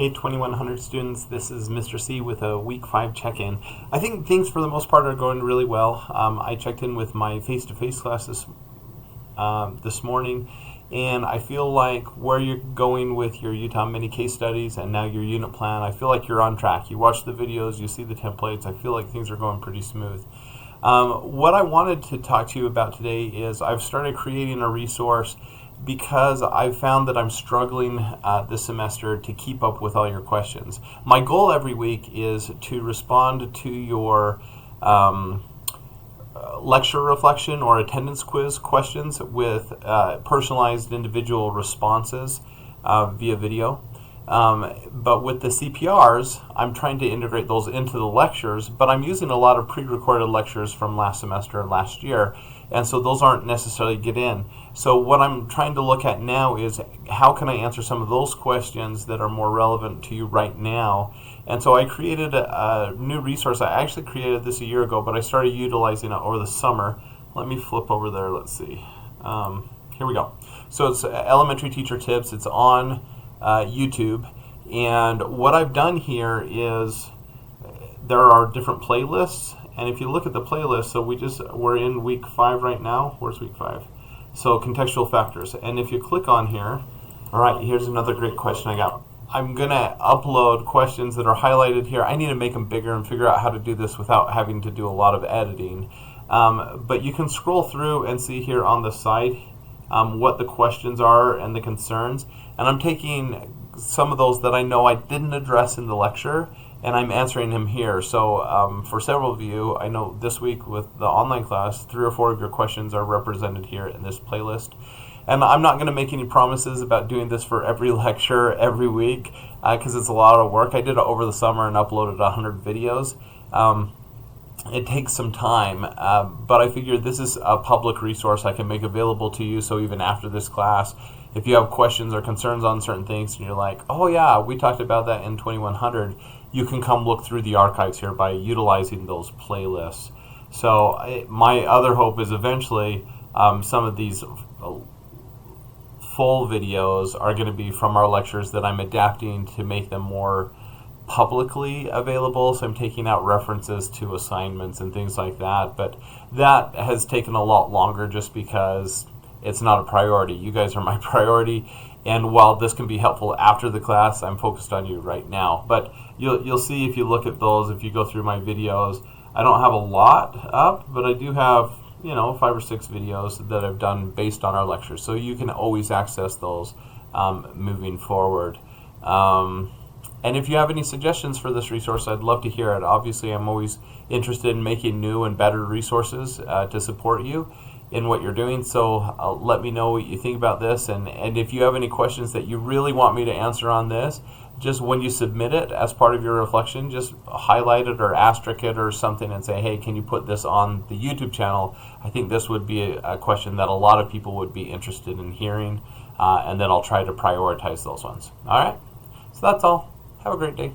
Hey 2100 students, this is Mr. C with a week 5 check-in. I think things for the most part are going really well. I checked in with my face-to-face class this morning, and I feel like where you're going with your Utah mini case studies and now your unit plan, I feel like you're on track. You watch the videos, you see the templates, I feel like things are going pretty smooth. What I wanted to talk to you about today is I've started creating a resource because I've found that I'm struggling this semester to keep up with all your questions. My goal every week is to respond to your lecture reflection or attendance quiz questions with personalized individual responses via video. But with the CPRs, I'm trying to integrate those into the lectures, but I'm using a lot of pre-recorded lectures from last semester and last year, and so those aren't necessarily get in. So what I'm trying to look at now is how can I answer some of those questions that are more relevant to you right now. And so I created a new resource. I actually created this a year ago, but I started utilizing it over the summer. Let me flip over there, let's see. Here we go. So it's elementary teacher tips. It's on YouTube, and what I've done here is there are different playlists, and if you look at the playlist, so we're in week 5 right now. Where's week 5? So contextual factors, and if you click on here, all right, here's another great question I got. I'm gonna upload questions that are highlighted here. I need to make them bigger and figure out how to do this without having to do a lot of editing, but you can scroll through and see here on the side what the questions are and the concerns, and I'm taking some of those that I know I didn't address in the lecture, and I'm answering them here. So for several of you, I know this week with the online class, 3 or 4 of your questions are represented here in this playlist. And I'm not going to make any promises about doing this for every lecture every week because it's a lot of work. I did it over the summer and uploaded 100 videos. It takes some time, but I figured this is a public resource I can make available to you, so even after this class, if you have questions or concerns on certain things and you're like, oh yeah, we talked about that in 2100, you can come look through the archives here by utilizing those playlists. So my other hope is eventually some of these full videos are going to be from our lectures that I'm adapting to make them more publicly available, so I'm taking out references to assignments and things like that, but that has taken a lot longer just because it's not a priority. You guys are my priority, and while this can be helpful after the class, I'm focused on you right now. But you'll see if you look at those, if you go through my videos, I don't have a lot up, but I do have 5 or 6 videos that I've done based on our lectures, so you can always access those moving forward. And if you have any suggestions for this resource, I'd love to hear it. Obviously, I'm always interested in making new and better resources to support you in what you're doing. So let me know what you think about this. And if you have any questions that you really want me to answer on this, just when you submit it as part of your reflection, just highlight it or asterisk it or something and say, hey, can you put this on the YouTube channel? I think this would be a question that a lot of people would be interested in hearing, and then I'll try to prioritize those ones. All right, so that's all. Have a great day.